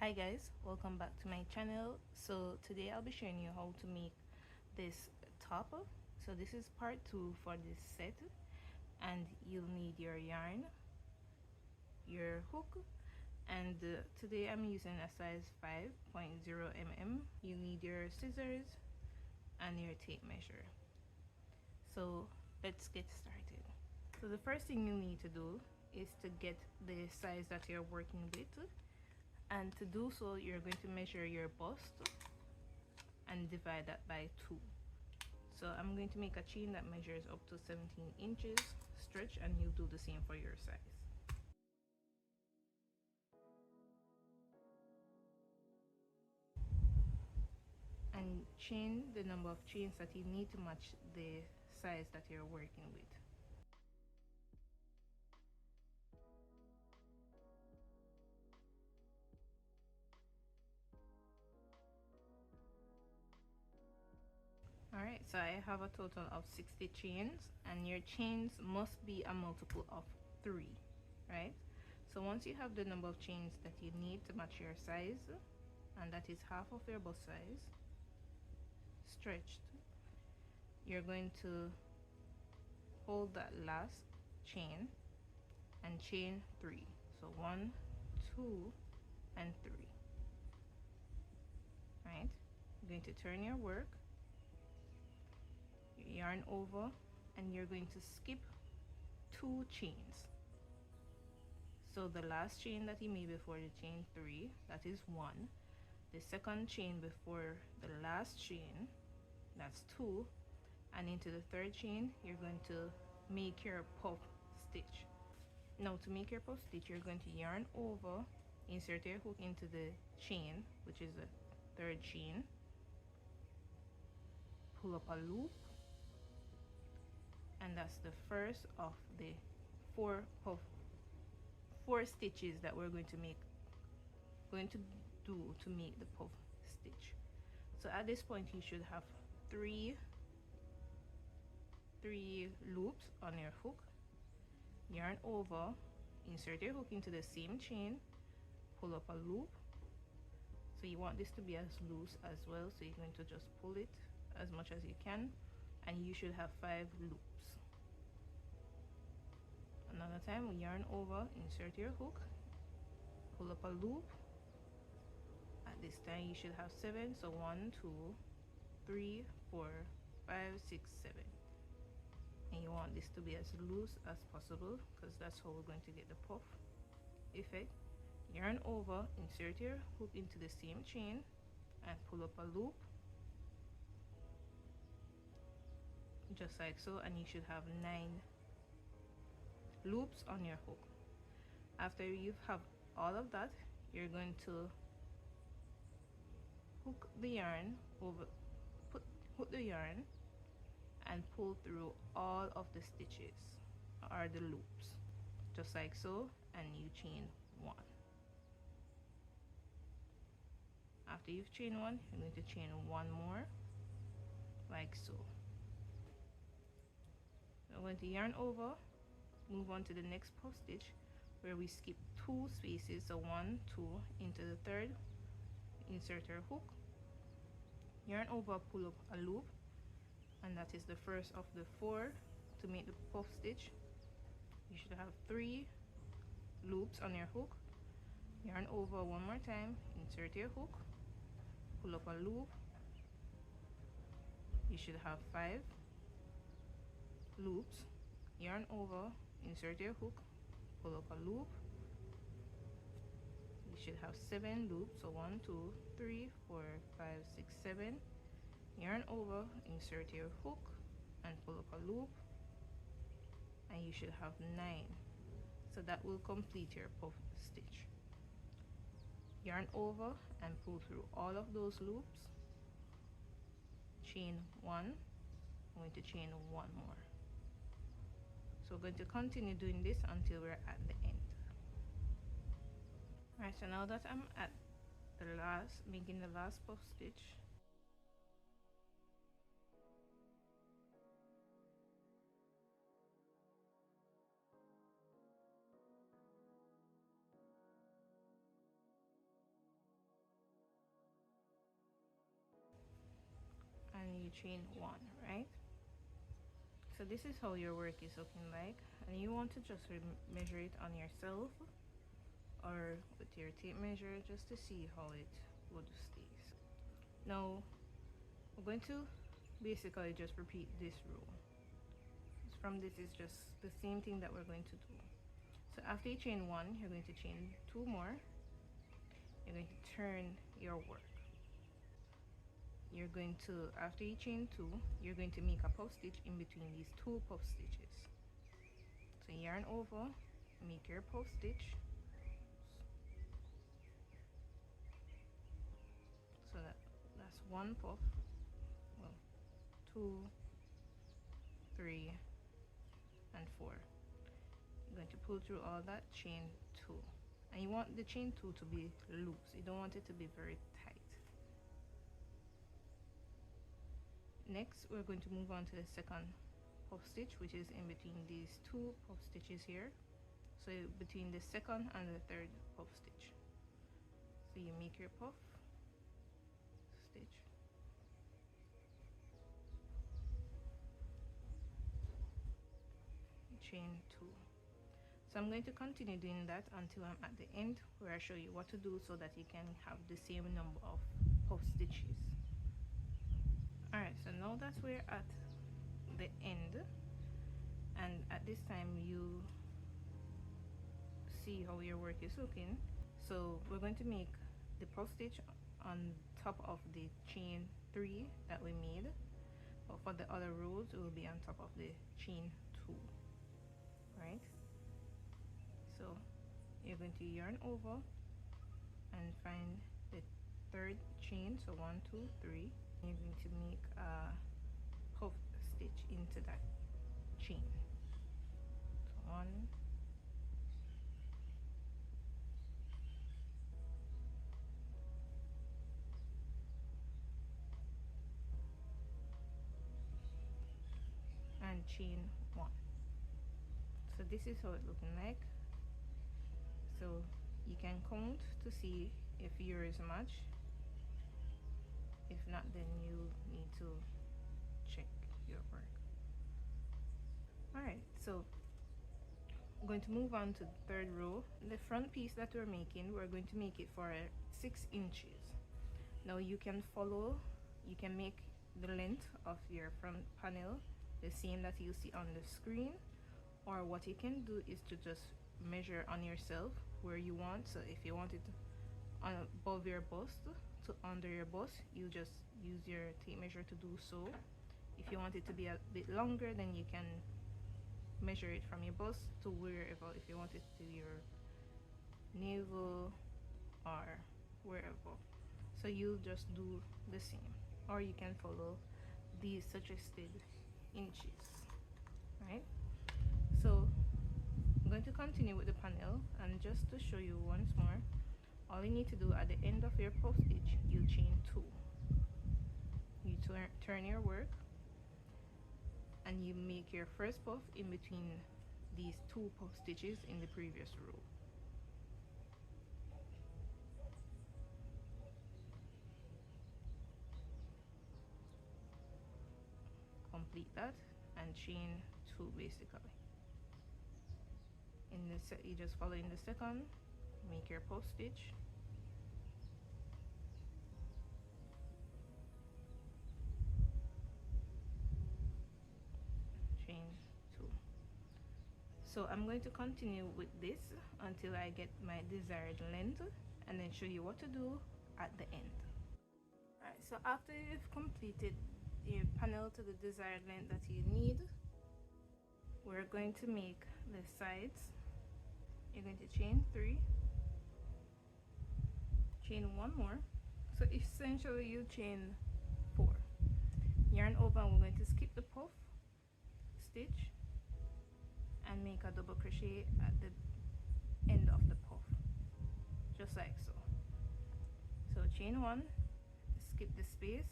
Hi guys, welcome back to my channel. So today I'll be showing you how to make this top. So this is part 2 for this set, and you'll need your yarn, your hook, and today I'm using a size 5.0 mm. You need your scissors and your tape measure. So let's get started. So the first thing you need to do is to get the size that you're working with, and to do so you're going to measure your bust and divide that by 2. So I'm going to make a chain that measures up to 17 inches stretch, and you'll do the same for your size. And chain the number of chains that you need to match the size that you're working with. Alright, so I have a total of 60 chains, and your chains must be a multiple of 3, right? So once you have the number of chains that you need to match your size, and that is half of your bust size stretched, you're going to hold that last chain and chain 3. So 1, 2, and 3. Right? You're going to turn your work, your yarn over, and you're going to skip 2 chains. So the last chain that you made before the chain 3, that is 1. The second chain before the last chain, that's 2. And into the third chain, you're going to make your puff stitch. Now to make your puff stitch, you're going to yarn over, insert your hook into the chain, which is the third chain, pull up a loop, and that's the first of the 4 stitches that we're going to do to make the puff stitch. So at this point you should have three loops on your hook. Yarn over, insert your hook into the same chain, pull up a loop. So you want this to be as loose as well, so you're going to just pull it as much as you can, and you should have 5 loops. Another time, we yarn over, insert your hook, pull up a loop. At this time you should have 7, so 1, 2, 3, 4, 5, 6, 7. And you want this to be as loose as possible, because that's how we're going to get the puff effect. Yarn over, insert your hook into the same chain, and pull up a loop, just like so, and you should have 9 loops on your hook. After you have all of that, you're going to hook the yarn over, hook the yarn and pull through all of the stitches or the loops, just like so, and you chain 1. After you've chained 1, you're going to chain 1 more, like so. I'm going to yarn over, move on to the next puff stitch, where we skip 2 spaces, so 1, 2, into the third, insert our hook, yarn over, pull up a loop, and that is the first of the 4 to make the puff stitch. You should have 3 loops on your hook. Yarn over one more time, insert your hook, pull up a loop. You should have 5 loops. Yarn over, insert your hook, pull up a loop. You should have 7 loops, so 1, 2, 3, 4, 5, 6, 7. Yarn over, insert your hook, and pull up a loop, and you should have 9. So that will complete your puff stitch. Yarn over and pull through all of those loops, chain 1. I'm going to chain 1 more. So we're going to continue doing this until we're at the end. Alright, so now that I'm at the last, making the last puff stitch, you chain 1, right? So this is how your work is looking like, and you want to just measure it on yourself or with your tape measure just to see how it would stays. Now we're going to basically just repeat this rule. From this is just the same thing that we're going to do. So after you chain 1, you're going to chain 2 more. You're going to turn your work. You're going to, after you chain 2, you're going to make a puff stitch in between these 2 puff stitches. So yarn over, make your puff stitch. So that's 1 puff, well, 2, 3, and 4. You're going to pull through all that, chain 2, and you want the chain 2 to be loose. You don't want it to be very tight. Next, we're going to move on to the second puff stitch, which is in between these 2 puff stitches here. So between the second and the third puff stitch. So you make your puff stitch, chain 2. So I'm going to continue doing that until I'm at the end, where I show you what to do so that you can have the same number of puff stitches. Alright, so now that we're at the end, and at this time you see how your work is looking. So we're going to make the puff stitch on top of the chain 3 that we made, but for the other rows it will be on top of the chain 2, right? So you're going to yarn over and find the third chain, so 1, 2, 3. You're going to make a puff stitch into that chain. So 1, and chain 1. So this is how it's looking like. So you can count to see if yours match. If not, then you need to check your work. Alright, so I'm going to move on to the third row. The front piece that we're making, we're going to make it for 6 inches. Now you can follow, you can make the length of your front panel the same that you see on the screen, or what you can do is to just measure on yourself where you want. So if you want it above your bust to under your bust, you just use your tape measure to do so. If you want it to be a bit longer, then you can measure it from your bust to wherever, if you want it to your navel or wherever. So you just do the same, or you can follow these suggested inches, right? So I'm going to continue with the panel, and just to show you once more, all you need to do at the end of your puff stitch, you chain 2. You turn your work and you make your first puff in between these 2 puff stitches in the previous row. Complete that and chain 2 basically. In the you just follow in the second, make your puff stitch, chain 2. So I'm going to continue with this until I get my desired length, and then show you what to do at the end. Alright, so after you've completed your panel to the desired length that you need, we're going to make the sides. You're going to chain 3, chain 1 more, so essentially you chain 4, yarn over, and we're going to skip the puff stitch and make a double crochet at the end of the puff, just like so. So chain 1, skip the space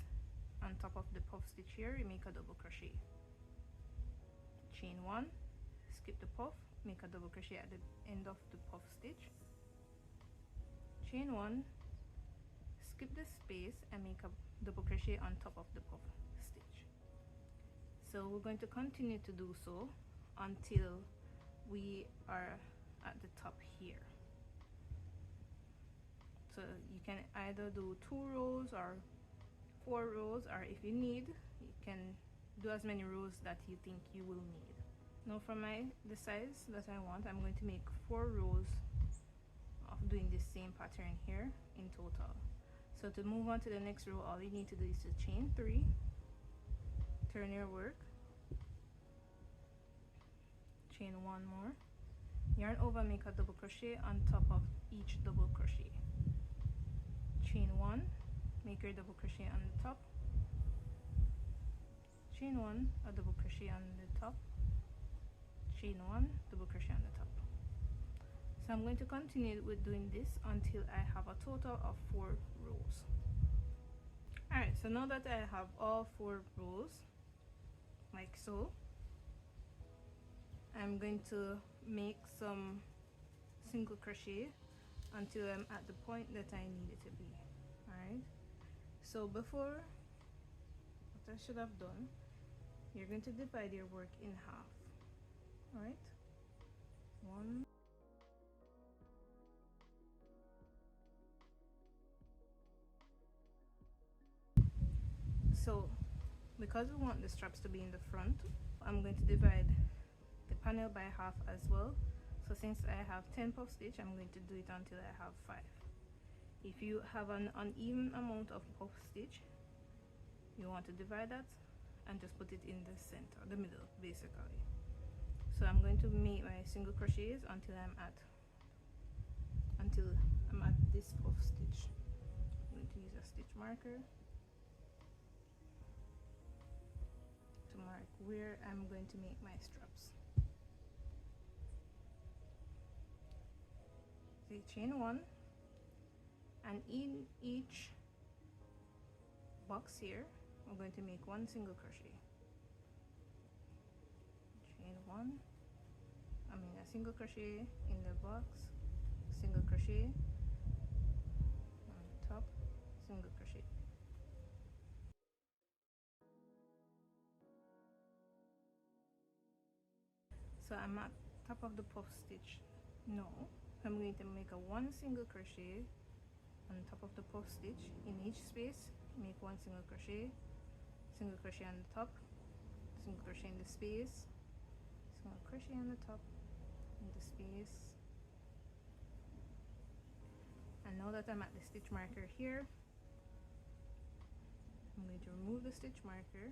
on top of the puff stitch here, you make a double crochet, chain 1, skip the puff, make a double crochet at the end of the puff stitch, chain 1, skip the space and make a double crochet on top of the puff stitch. So we're going to continue to do so until we are at the top here. So you can either do 2 rows or 4 rows, or if you need, you can do as many rows that you think you will need. Now for the size that I want, I'm going to make 4 rows of doing the same pattern here in total. So to move on to the next row, all you need to do is to chain 3, turn your work, chain 1 more, yarn over, make a double crochet on top of each double crochet, chain 1, make your double crochet on the top, chain 1, a double crochet on the top, chain 1, double crochet on the top. So I'm going to continue with doing this until I have a total of 4 rows. Alright, so now that I have all 4 rows, like so, I'm going to make some single crochet until I'm at the point that I need it to be. Alright, so before, what I should have done, you're going to divide your work in half. Alright, 1, so because we want the straps to be in the front, I'm going to divide the panel by half as well. So since I have 10 puff stitch, I'm going to do it until I have 5. If you have an uneven amount of puff stitch, you want to divide that and just put it in the center, the middle basically. So I'm going to make my single crochets until I'm at this puff stitch. I'm going to use a stitch marker to mark where I'm going to make my straps. So chain 1, and in each box here I'm going to make 1 single crochet. Chain 1, a single crochet in the box, single crochet on top, single crochet. So I'm at top of the puff stitch now. I'm going to make a 1 single crochet on top of the puff stitch. In each space, make 1 single crochet on the top, single crochet in the space, single crochet on the top, in the space. And now that I'm at the stitch marker here, I'm going to remove the stitch marker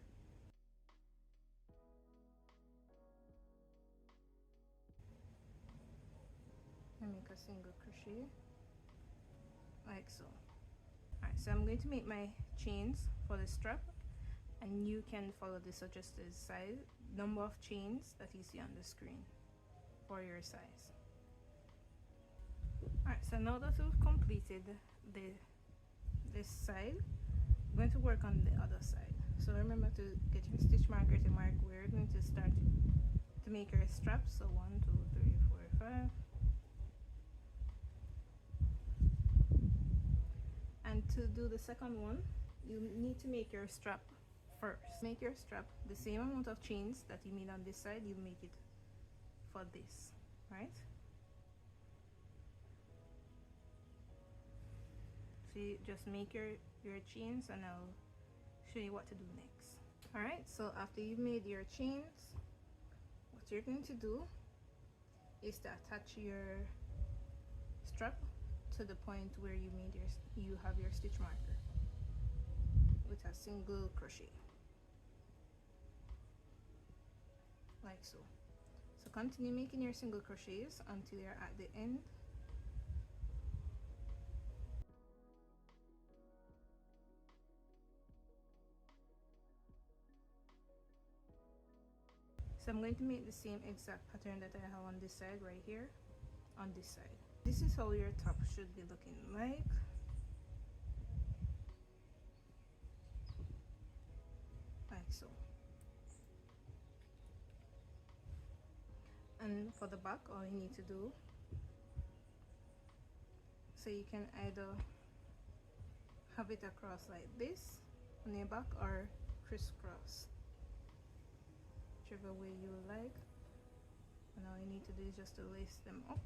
and make a single crochet like so. Alright, so I'm going to make my chains for the strap, and you can follow the suggested size number of chains that you see on the screen for your size. Alright, so now that we've completed this side, I'm going to work on the other side. So remember to get your stitch marker to mark where you're going to start to make your strap. So 1, 2, 3, 4, 5. And to do the second one, you need to make your strap first. Make your strap the same amount of chains that you made on this side, you make it for this, right? So you just make your chains, and I'll show you what to do next. Alright, so after you've made your chains, what you're going to do is to attach your strap to the point where you have your stitch marker with a single crochet, like so. So continue making your single crochets until you're at the end. So I'm going to make the same exact pattern that I have on this side right here, on this side. This is how your top should be looking like. Like so. And for the back, all you need to do, so you can either have it across like this on your back or crisscross. whichever way you like, and all you need to do is just to lace them up.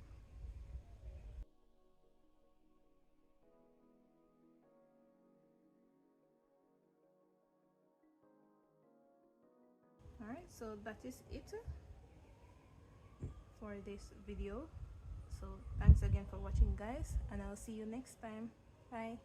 Alright, so that is it for this video. So thanks again for watching, guys, and I'll see you next time. Bye.